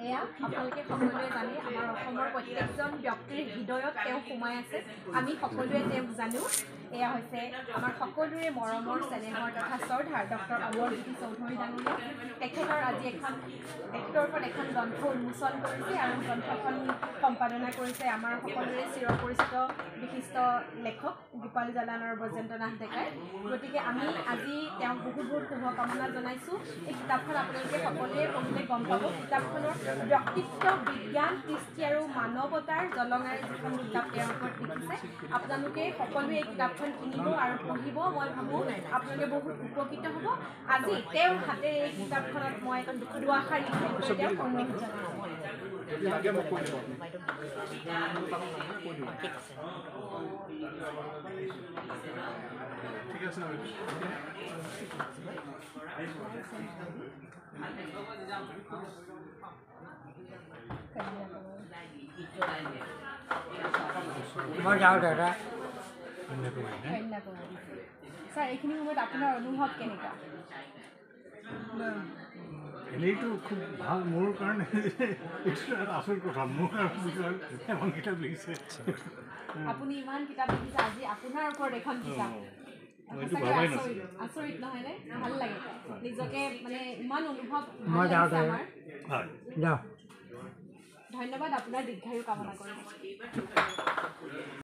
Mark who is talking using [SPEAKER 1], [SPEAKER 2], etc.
[SPEAKER 1] এয়া আপোনালোকে সকলোৱে জানে আমাৰ অসমৰ প্ৰত্যেকজন ব্যক্তিৰ হৃদয়ত তেওঁ সোমাই আছে আমি সকলোৱে তেওঁক জানো এয়া হৈছে আমাৰ সকলোৰে মৰমৰ চেনেহৰ তথা শ্ৰদ্ধাৰ ডক্টৰ অমৰজ্যোতি চৌধুৰী ডাঙৰীয়া তেখেতৰ আজি তেখেতৰ ওপৰত এখন গ্ৰন্থ উন্মোচন কৰিছে আৰু গ্ৰন্থখন সম্পাদনা কৰিছে আমাৰ সকলোৰে চিৰপৰিচিত বিশিষ্ট লেখক গোপাল জালান আৰু বৈজয়ন্ত নাথ ডেকাই গতিকে আমি আজি তেওঁক বহুত শুভকামনা জনাইছোঁ এই কিতাপখন আপোনালোকে সকলোৱে পঢ়িলে গম পাব কিতাপখনৰ ব্যক্তিত্ব বিজ্ঞান কৃষ্টি আৰু মানৱতাৰ জলঙাৰে যিখন কিতাপ তেওঁৰ ওপৰত লিখিছে আপোনালোকে সকলোৱে এই কিতাপখন কিনিব আৰু পঢ়িব মই ভাবোঁ আপোনালোকে বহুত উপকৃত হ'ব আজি তেওঁৰ হাতেৰে এই কিতাপখনত মই দুআষাৰ লিখি তেওঁক অনুৰোধ জনাইছোঁ
[SPEAKER 2] ঠিক আছে
[SPEAKER 3] মই যাওঁ দাদা
[SPEAKER 1] ছাৰ এইখিনি সময়ত আপোনাৰ অনুভৱ কেনেকুৱা
[SPEAKER 2] এনেইতো খুব ভাল মোৰ কাৰণে এইটো এটা আচল কথা মোৰ বিষয়ে এখন কিতাপ লিখিছে
[SPEAKER 1] আপুনি ইমান কিতাপ লিখিছে আজি আপোনাৰ ওপৰত এখন কিতাপ আচৰিত নহয়নে ভাল লাগে নিজকে মানে ইমান অনুভৱ
[SPEAKER 3] মই যাওঁ দাদা যাওঁ
[SPEAKER 1] ধন্যবাদ আপোনাৰ দীৰ্ঘায়ু কামনা কৰিছোঁ